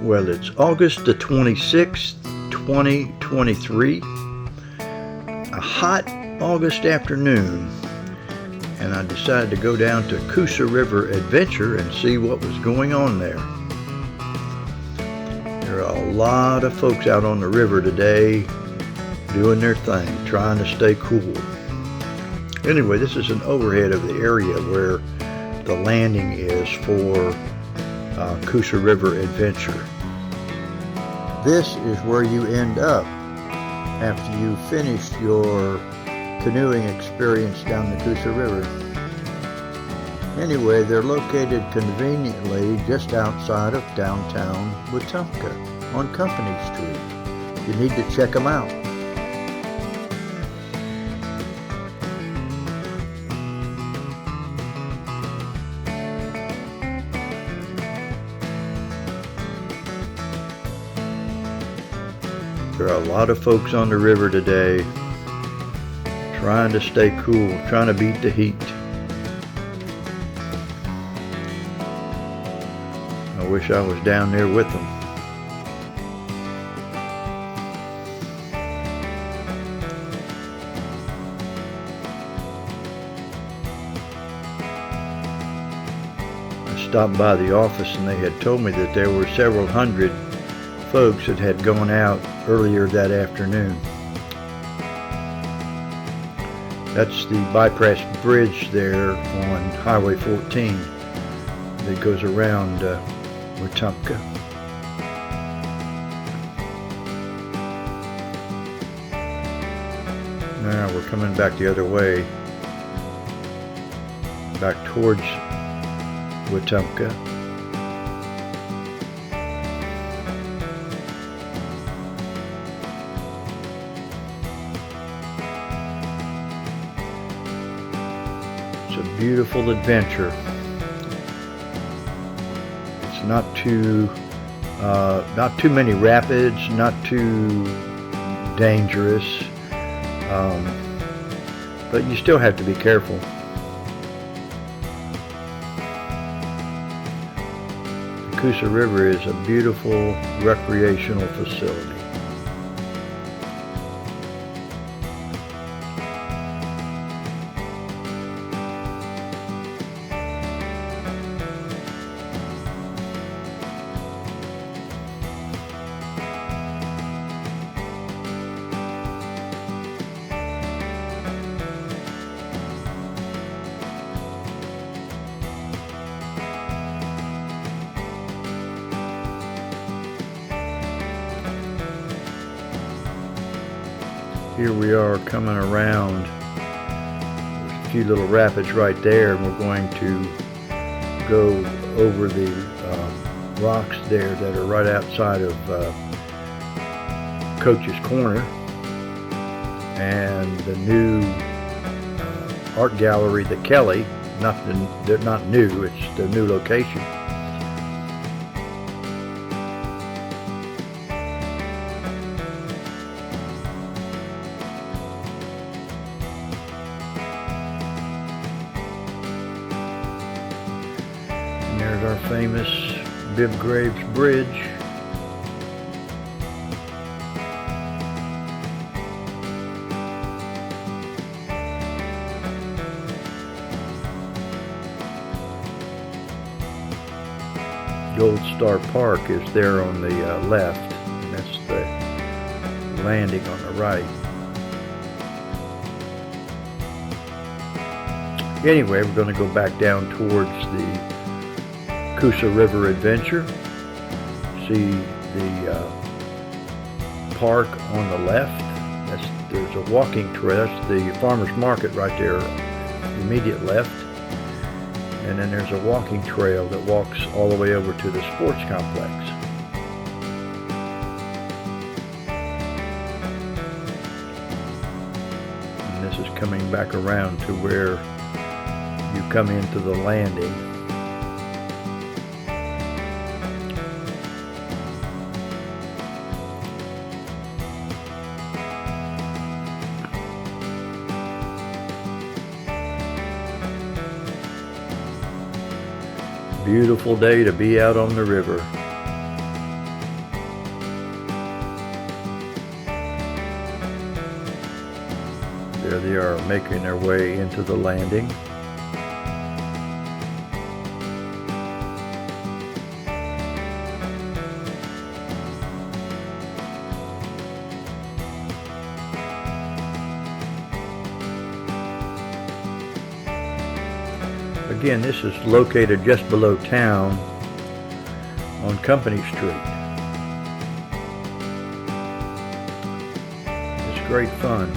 Well, it's August the 26th, 2023, a hot August afternoon, and I decided to go down to Coosa River Adventure and see what was going on there. There are a lot of folks out on the river today doing their thing, trying to stay cool. Anyway, this is an overhead of the area where the landing is for Coosa River Adventure. This is where you end up after you finished your canoeing experience down the Coosa River. Anyway, they're located conveniently just outside of downtown Wetumpka on Company Street. You need to check them out. There are a lot of folks on the river today trying to stay cool, trying to beat the heat. I wish I was down there with them. I stopped by the office and they had told me that there were several hundred folks that had gone out earlier that afternoon. That's the bypass bridge there on Highway 14 that goes around Wetumpka. Now we're coming back the other way, back towards Wetumpka. It's a beautiful adventure. It's not too many rapids, not too dangerous, but you still have to be careful. The Coosa River is a beautiful recreational facility. Here we are coming around. There's a few little rapids right there, and we're going to go over the rocks there that are right outside of Coach's Corner and the new art gallery, the Kelly. They're not new, it's the new location. There's our famous Bibb Graves Bridge. Gold Star Park is there on the left, and that's the landing on the right. Anyway, we're going to go back down towards the Coosa River Adventure. See the park on the left. There's a walking trail. That's the farmer's market right there, immediate left. And then there's a walking trail that walks all the way over to the sports complex. And this is coming back around to where you come into the landing. Beautiful day to be out on the river. There they are, making their way into the landing. Again, this is located just below town on Company Street. It's great fun.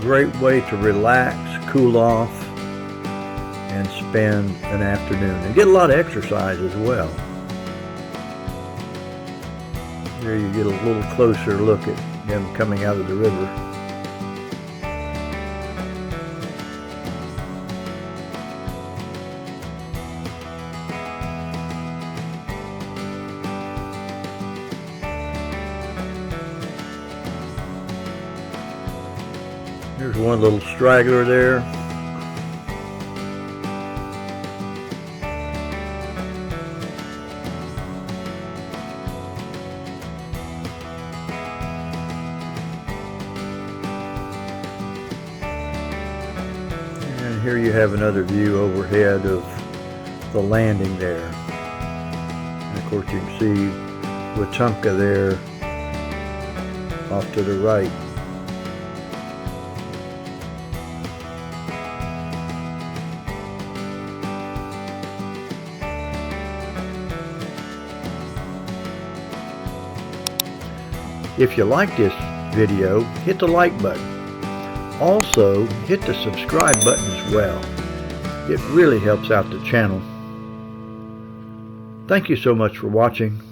Great way to relax, cool off, and spend an afternoon and get a lot of exercise as well. There you get a little closer look at them coming out of the river. There's one little straggler there. And here you have another view overhead of the landing there. And of course you can see Wetumpka there off to the right. If you like this video, hit the like button. Also, hit the subscribe button as well. It really helps out the channel. Thank you so much for watching.